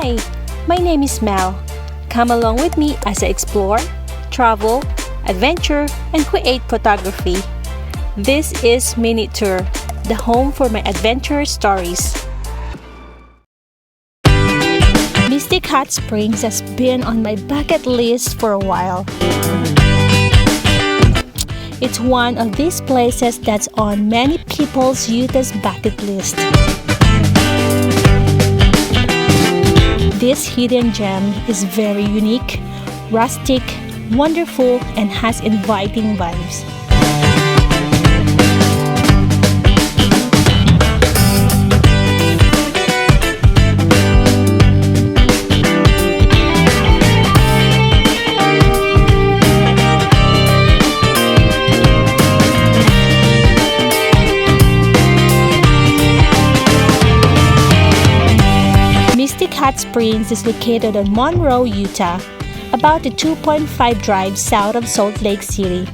Hi, my name is Mel. Come along with me as I explore, travel, adventure, and create photography. This is MinuteTour, the home for my adventure stories. Mystic Hot Springs has been on my bucket list for a while. It's one of these places that's on many people's Utah's bucket list. This hidden gem is very unique, rustic, wonderful, and has inviting vibes. Mystic Hot Springs is located in Monroe, Utah, about a 2.5 drive south of Salt Lake City.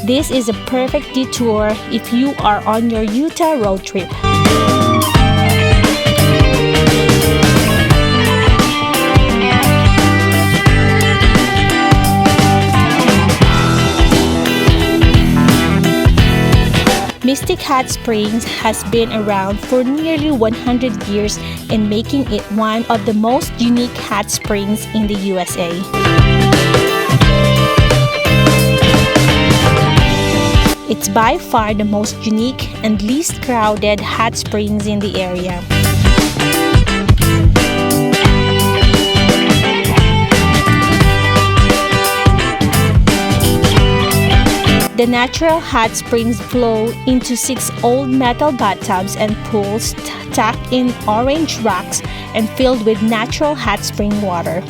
This is a perfect detour if you are on your Utah road trip. Mystic Hot Springs has been around for nearly 100 years and making it one of the most unique hot springs in the USA. It's by far the most unique and least crowded hot springs in the area. The natural hot springs flow into 6 old metal bathtubs and pools tucked in orange rocks and filled with natural hot spring water.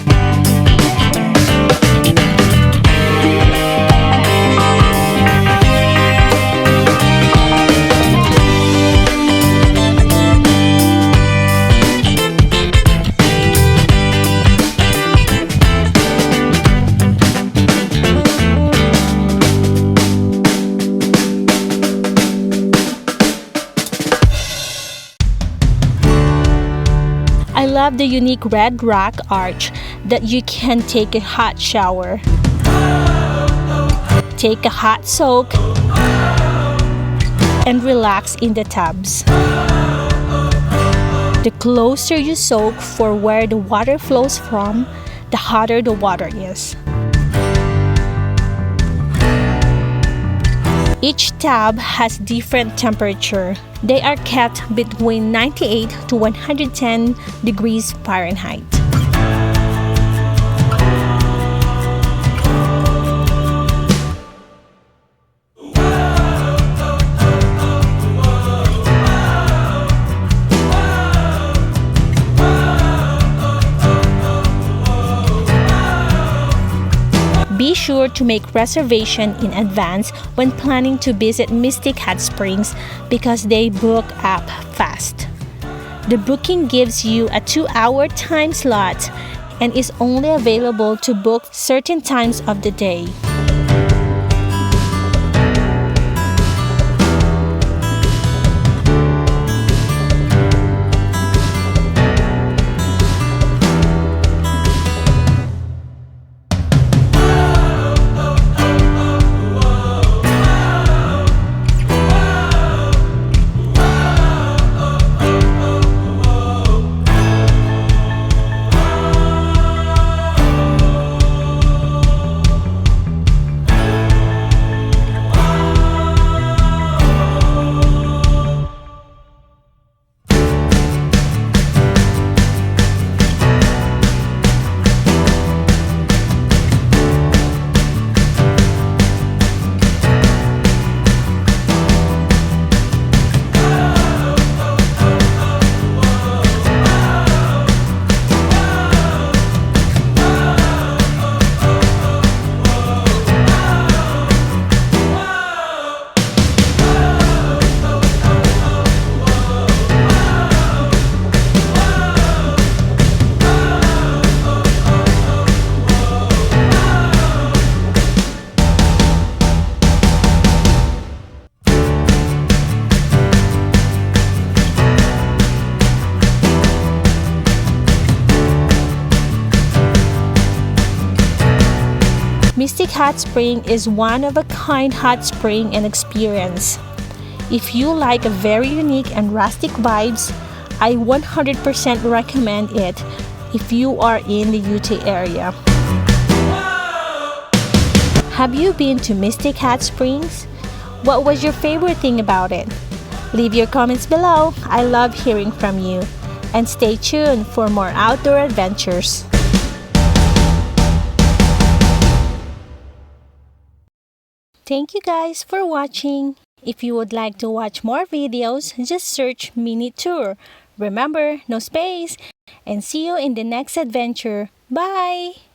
I love the unique red rock arch that you can take a hot shower, take a hot soak, and relax in the tubs. The closer you soak for where the water flows from, the hotter the water is. Each tub has different temperature. They are kept between 98 to 110 degrees Fahrenheit. Be sure to make reservation in advance when planning to visit Mystic Hot Springs because they book up fast. The booking gives you a 2-hour time slot and is only available to book certain times of the day. Mystic Hot Spring is one of a kind hot spring and experience. If you like a very unique and rustic vibes, I 100% recommend it if you are in the UT area. Have you been to Mystic Hot Springs? What was your favorite thing about it? Leave your comments below. I love hearing from you. And stay tuned for more outdoor adventures. Thank you guys for watching. If you would like to watch more videos, just search MinuteTour. Remember, no space. And see you in the next adventure. Bye!